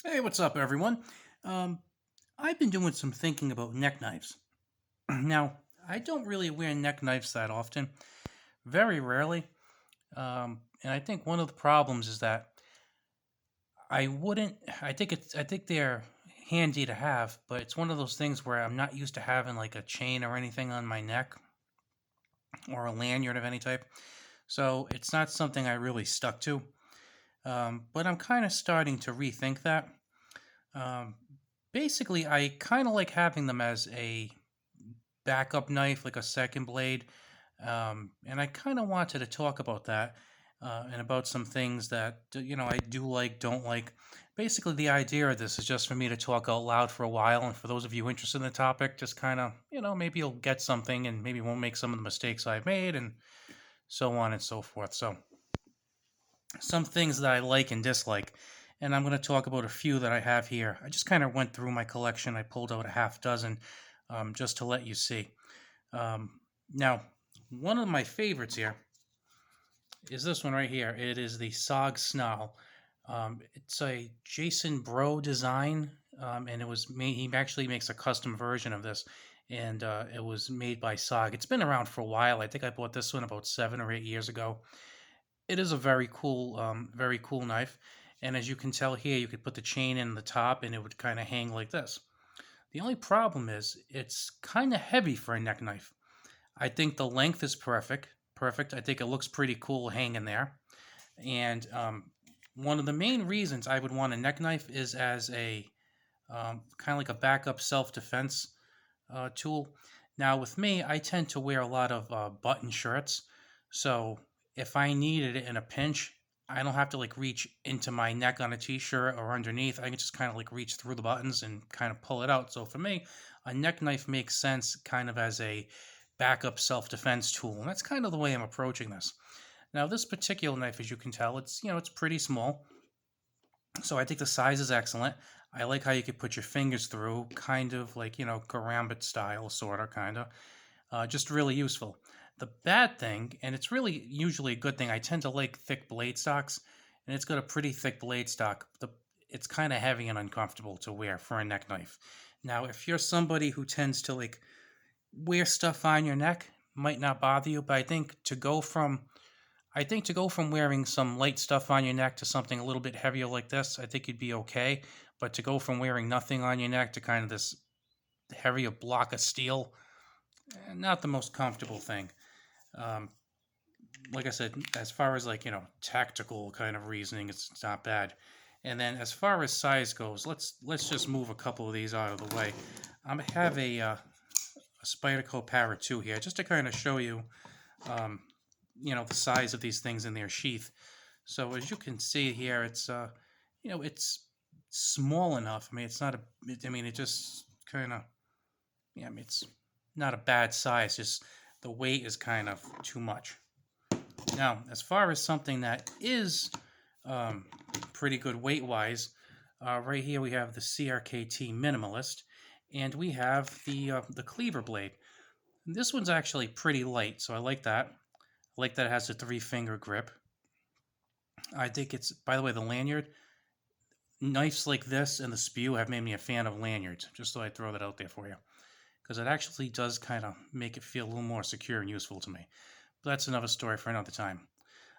Hey, what's up, everyone? Um, I've been doing some thinking about neck knives. Now, I don't really wear neck knives that often, very rarely. And I think one of the problems is that I wouldn't. I think they're handy to have, but it's one of those things where I'm not used to having like a chain or anything on my neck or a lanyard of any type. So it's not something I really stuck to. But I'm kind of starting to rethink that. Um, Basically, I kind of like having them as a backup knife, like a second blade. And I kind of wanted to talk about that and about some things that, I do like, don't like. Basically, the idea of this is just for me to talk out loud for a while. And for those of you interested in the topic, just kind of, maybe you'll get something and maybe won't make some of the mistakes I've made and so on and so forth. So, some things that I like and dislike. And I'm going to talk about a few that I have here. I just kind of went through my collection. I pulled out a half dozen just to let you see. Now, one of my favorites here is this one right here. It is the Sog Snarl. It's a Jason Bro design, and it was made. He actually makes a custom version of this, and it was made by Sog. It's been around for a while. I think I bought this one about 7 or 8 years ago. It is a very cool knife, and as you can tell here, you could put the chain in the top, and it would kind of hang like this. The only problem is it's kind of heavy for a neck knife. I think the length is perfect. Perfect. I think it looks pretty cool hanging there. And one of the main reasons I would want a neck knife is as a kind of like a backup self defense tool. Now, with me, I tend to wear a lot of button shirts. So if I needed it in a pinch, I don't have to like reach into my neck on a t-shirt or underneath. I can just kind of like reach through the buttons and kind of pull it out. So for me, a neck knife makes sense kind of as a backup self-defense tool. And that's kind of the way I'm approaching this. Now, this particular knife, as you can tell, it's pretty small. So I think the size is excellent. I like how you could put your fingers through, kind of like, karambit style, sort of, kind of. Just really useful. The bad thing, and it's really usually a good thing, I tend to like thick blade stocks, and it's got a pretty thick blade stock. It's kind of heavy and uncomfortable to wear for a neck knife. Now, if you're somebody who tends to like wear stuff on your neck, might not bother you, but I think to go from wearing some light stuff on your neck to something a little bit heavier like this, I think you'd be okay. But to go from wearing nothing on your neck to kind of this heavier block of steel, not the most comfortable thing. Um, like I said, as far as like tactical kind of reasoning, it's not bad. And then as far as size goes, let's just move a couple of these out of the way. I have a Spyderco Para 2 here, just to kind of show you, um, the size of these things in their sheath. So as you can see here, it's small enough. I mean, it's not a. I mean, it just kind of. Yeah, I mean, it's not a bad size. Just the weight is kind of too much. Now, as far as something that is um, pretty good weight-wise, right here we have the Crkt Minimalist, and we have the Cleaver Blade. And this one's actually pretty light, so I like that. I like that it has a three-finger grip. I think it's, by the way, the lanyard. Knives like this and the Spew have made me a fan of lanyards, just so I throw that out there for you. Because it actually does kind of make it feel a little more secure and useful to me. But that's another story for another time.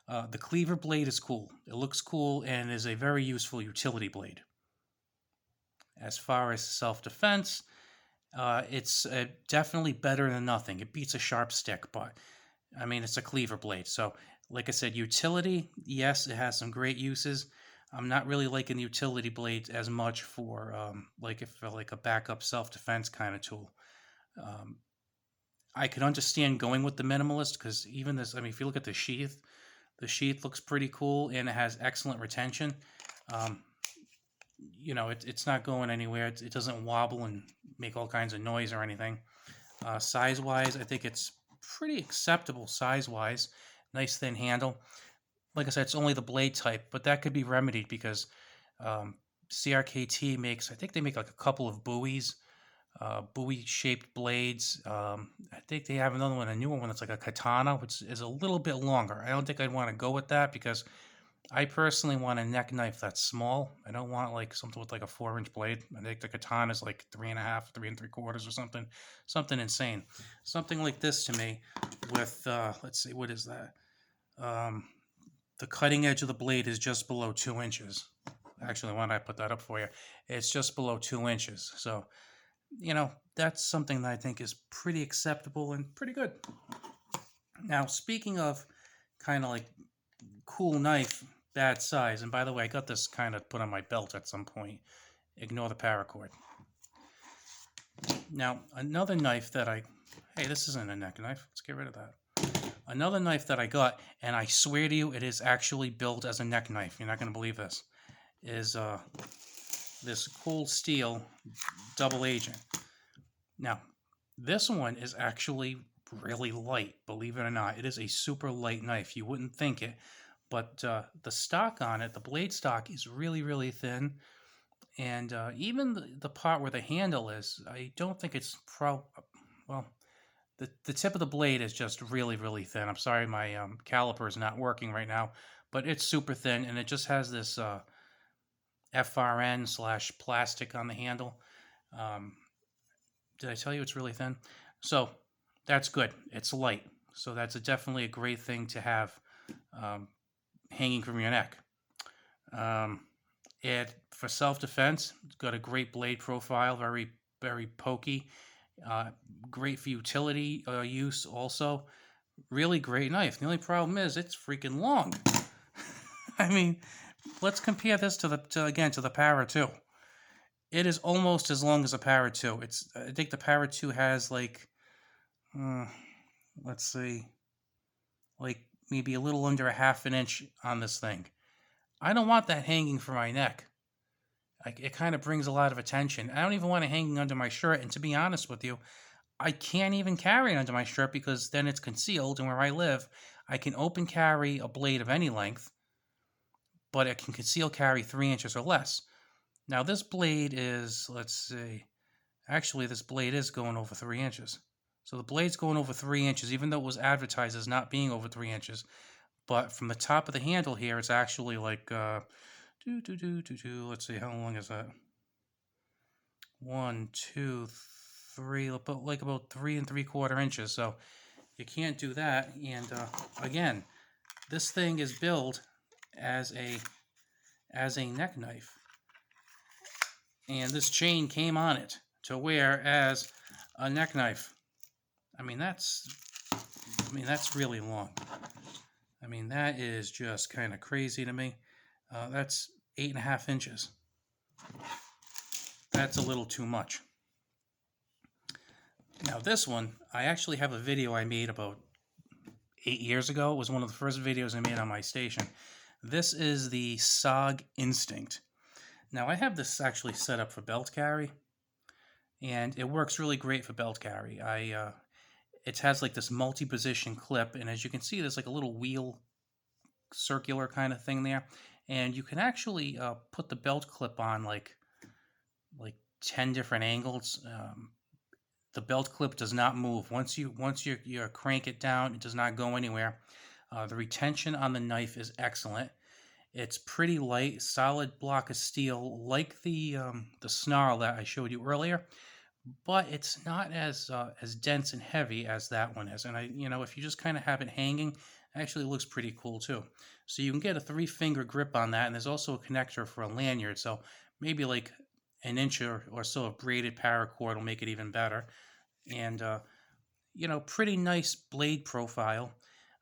The Cleaver Blade is cool. It looks cool and is a very useful utility blade. As far as self-defense, it's definitely better than nothing. It beats a sharp stick, but I mean, it's a cleaver blade. So, like I said, utility, yes, it has some great uses. I'm not really liking the utility blades as much for like a backup self-defense kind of tool. Um, I could understand going with the minimalist because even this, I mean, if you look at the sheath looks pretty cool and it has excellent retention. Um, it's not going anywhere. It doesn't wobble and make all kinds of noise or anything. Size wise, I think it's pretty acceptable size wise. Nice thin handle. Like I said, it's only the blade type, but that could be remedied because CRKT makes, I think they make like a couple of buoys, buoy shaped blades. I think they have another one, a newer one that's like a katana, which is a little bit longer. I don't think I'd want to go with that because I personally want a neck knife that's small. I don't want like something with like a 4-inch blade. I think the katana is like 3.5, 3 3/4 or something insane. Something like this to me, with let's see, what is that? Um, the cutting edge of the blade is just below 2 inches. Actually, why don't I put that up for you? It's just below 2 inches. So that's something that I think is pretty acceptable and pretty good. Now, speaking of kind of like cool knife, bad size, and by the way, I got this kind of put on my belt at some point. Ignore the paracord. Now, another knife that hey, this isn't a neck knife. Let's get rid of that. Another knife that I got, and I swear to you, it is actually built as a neck knife. You're not going to believe this. Is this cold steel double agent. Now, this one is actually really light, believe it or not. It is a super light knife. You wouldn't think it, but the stock on it, the blade stock, is really, really thin. And even the part where the handle is, I don't think it's well, the tip of the blade is just really, really thin. I'm sorry, my caliper is not working right now, but it's super thin, and it just has this FRN/plastic on the handle. Did I tell you it's really thin? So that's good. It's light. So that's definitely a great thing to have hanging from your neck. It, for self-defense, it's got a great blade profile, very, very pokey. Great for utility use also. Really great knife. The only problem is it's freaking long. I mean, let's compare this to the Para 2. It is almost as long as a Para 2. I think the Para 2 has like, let's see, like maybe a little under a half an inch on this thing. I don't want that hanging from my neck. It kind of brings a lot of attention. I don't even want it hanging under my shirt. And to be honest with you, I can't even carry it under my shirt because then it's concealed. And where I live, I can open carry a blade of any length, but it can conceal carry 3 inches or less. Now this blade is, let's see, actually this blade is going over 3 inches. So the blade's going over 3 inches, even though it was advertised as not being over 3 inches. But from the top of the handle here, it's actually like, let's see, how long is that? 1, 2, 3, like about 3 3/4 inches. So you can't do that. And again, this thing is billed as a neck knife, and this chain came on it to wear as a neck knife. I mean, that's really long. I mean, that is just kind of crazy to me. That's 8.5 inches. That's a little too much. Now this one, I actually have a video I made about 8 years ago. It was one of the first videos I made on my station. This is the Sog Instinct. Now I have this actually set up for belt carry, and it works really great for belt carry. It has like this multi-position clip, and as you can see, there's like a little wheel, circular kind of thing there, and you can actually put the belt clip on like 10 different angles. The belt clip does not move. Once you crank it down, it does not go anywhere. The retention on the knife is excellent. It's pretty light, solid block of steel, like the snarl that I showed you earlier, but it's not as dense and heavy as that one is. And if you just kind of have it hanging, it actually looks pretty cool too. So you can get a 3-finger grip on that, and there's also a connector for a lanyard. So maybe like an inch or so of braided paracord will make it even better. And pretty nice blade profile.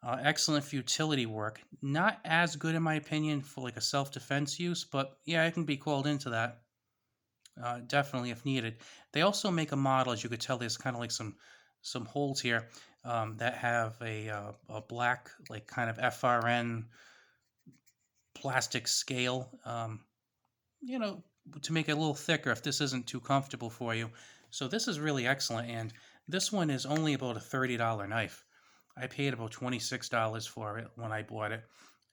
Excellent for utility work. Not as good in my opinion for like a self-defense use, but yeah, it can be called into that. Definitely if needed. They also make a model, as you could tell, there's kind of like some holes here that have a black, like kind of FRN plastic scale, to make it a little thicker if this isn't too comfortable for you. So this is really excellent, and this one is only about a $30 knife. I paid about $26 for it when I bought it,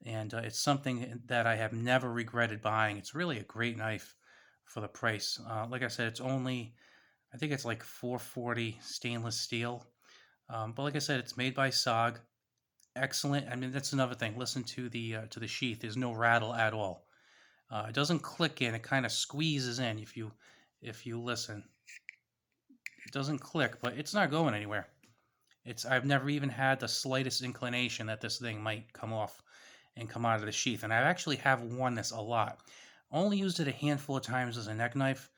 and it's something that I have never regretted buying. It's really a great knife for the price. Like I said, it's only, I think it's like $440 stainless steel. But like I said, it's made by Sog. excellent. I mean, that's another thing. Listen to the sheath. There's no rattle at all. It doesn't click in. It kind of squeezes in if you listen. It doesn't click, but it's not going anywhere. I've never even had the slightest inclination that this thing might come off and come out of the sheath. And I actually have worn this a lot. Only used it a handful of times as a neck knife.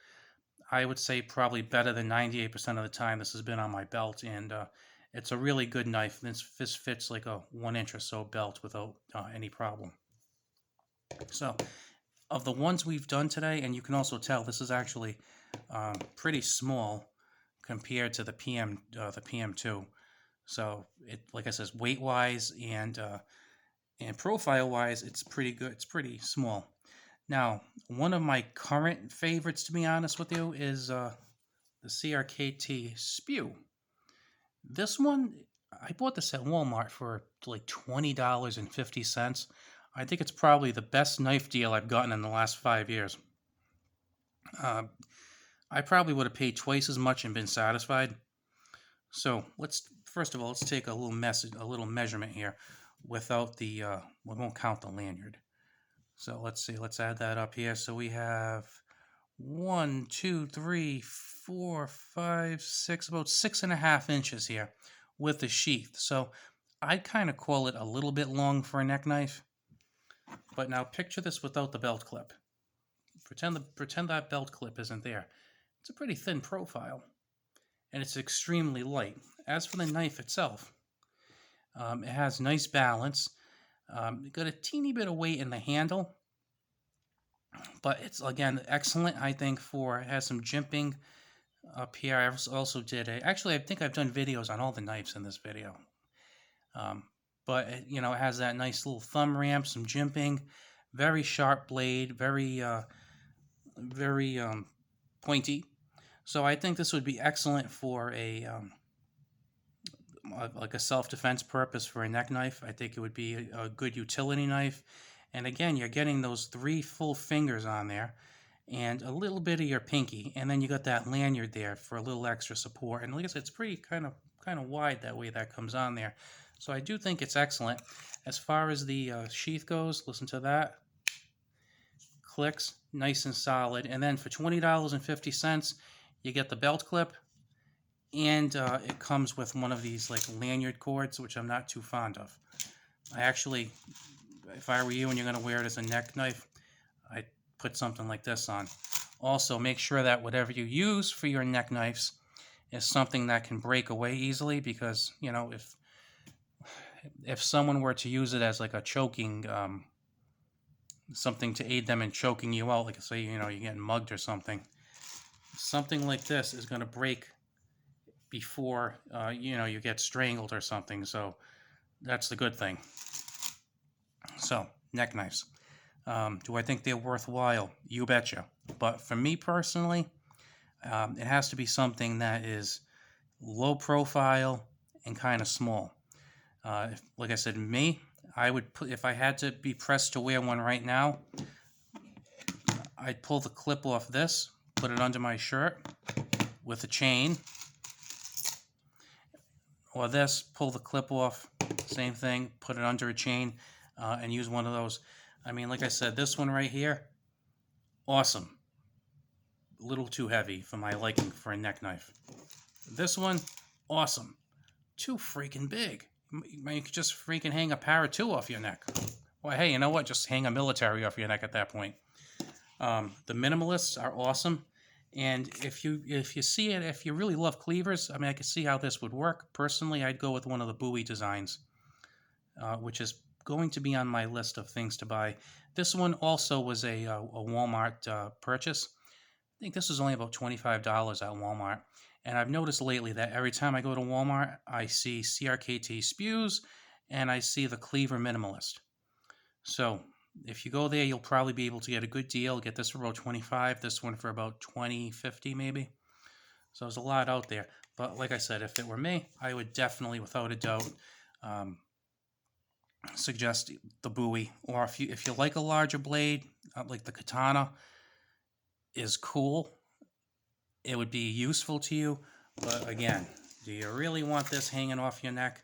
I would say probably better than 98% of the time this has been on my belt, and it's a really good knife. This fits like a 1 inch or so belt without any problem. So, of the ones we've done today, and you can also tell this is actually pretty small compared to the PM2. So, like I said, weight wise and profile wise, it's pretty good. It's pretty small. Now, one of my current favorites, to be honest with you, is the Crkt Spew. This one, I bought this at Walmart for like $20.50. I think it's probably the best knife deal I've gotten in the last 5 years. I probably would have paid twice as much and been satisfied. So first of all, let's take a little measurement here without the, we won't count the lanyard. So let's see, let's add that up here. So we have 1, 2, 3, 4, 5, 6, about 6.5 inches here with the sheath. So I'd kind of call it a little bit long for a neck knife. But now picture this without the belt clip. Pretend that belt clip isn't there. It's a pretty thin profile, and it's extremely light. As for the knife itself, it has nice balance. Got a teeny bit of weight in the handle, but it's, again, excellent, I think, it has some jimping up here. I also actually, I think I've done videos on all the knives in this video. But, it has that nice little thumb ramp, some jimping, very sharp blade, very pointy. So I think this would be excellent for like a self-defense purpose for a neck knife. I think it would be a good utility knife. And again, you're getting those 3 full fingers on there and a little bit of your pinky, and then you got that lanyard there for a little extra support. And like I said, it's pretty kind of wide that way that comes on there. So I do think it's excellent. As far as the sheath goes, listen to that. Clicks nice and solid. And then for $20.50, you get the belt clip, and it comes with one of these like lanyard cords, which I'm not too fond of. I actually, if I were you and you're going to wear it as a neck knife, I'd put something like this on. Also, make sure that whatever you use for your neck knives is something that can break away easily, because, if someone were to use it as like a choking, something to aid them in choking you out, like say, you're getting mugged or something like this is going to break before, you get strangled or something. So that's the good thing. So, neck knives. Do I think they're worthwhile? You betcha. But for me personally, it has to be something that is low profile and kind of small. Like I said, I would put, if I had to be pressed to wear one right now, I'd pull the clip off this, put it under my shirt with a chain, or this, pull the clip off, same thing, put it under a chain, and use one of those. I mean, like I said, this one right here, awesome. A little too heavy for my liking for a neck knife. This one, awesome. Too freaking big. You could just freaking hang a Para 2 off your neck. Well, hey, you know what? Just hang a military off your neck at that point. The minimalists are awesome. And if you see it, if you really love cleavers, I mean, I can see how this would work. Personally, I'd go with one of the Bowie designs, which is going to be on my list of things to buy. This one also was a Walmart purchase. I think this was only about $25 at Walmart. And I've noticed lately that every time I go to Walmart, I see Crkt Spews and I see the Cleaver Minimalist. So if you go there, you'll probably be able to get a good deal. Get this for about $25, this one for about $20.50 maybe. So there's a lot out there. But like I said, if it were me, I would definitely, without a doubt, suggest the Bowie. Or if you like a larger blade, like the katana is cool, it would be useful to you. But again, do you really want this hanging off your neck?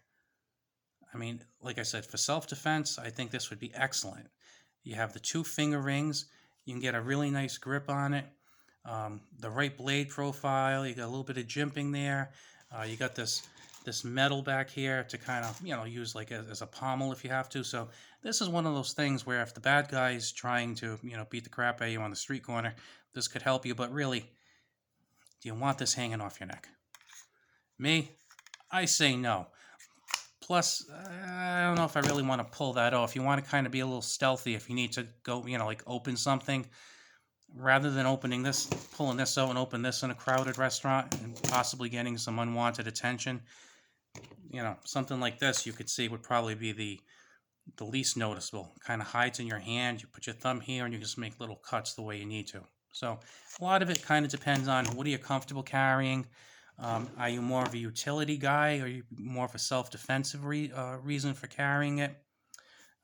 I mean, like I said, for self-defense, I think this would be excellent. You have the 2 finger rings. You can get a really nice grip on it. The right blade profile. You got a little bit of jimping there. You got this metal back here to kind of use like as a pommel if you have to. So this is one of those things where if the bad guy's trying to beat the crap out of you on the street corner, this could help you. But really, do you want this hanging off your neck? Me, I say no. Plus, I don't know if I really want to pull that off. You want to kind of be a little stealthy if you need to go, like open something. Rather than opening this, pulling this out and open this in a crowded restaurant and possibly getting some unwanted attention, something like this you could see would probably be the least noticeable. Kind of hides in your hand. You put your thumb here and you just make little cuts the way you need to. So a lot of it kind of depends on what are you comfortable carrying. Are you more of a utility guy, or are you more of a self-defensive reason for carrying it?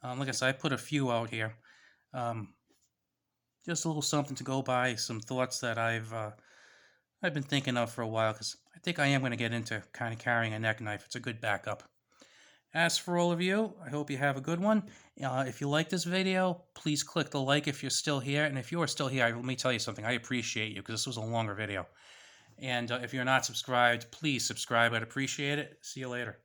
Like I said, I put a few out here. Just a little something to go by, some thoughts that I've been thinking of for a while, because I think I am going to get into kind of carrying a neck knife. It's a good backup. As for all of you, I hope you have a good one. If you like this video, please click the like if you're still here. And if you are still here, let me tell you something. I appreciate you, because this was a longer video. And if you're not subscribed, please subscribe. I'd appreciate it. See you later.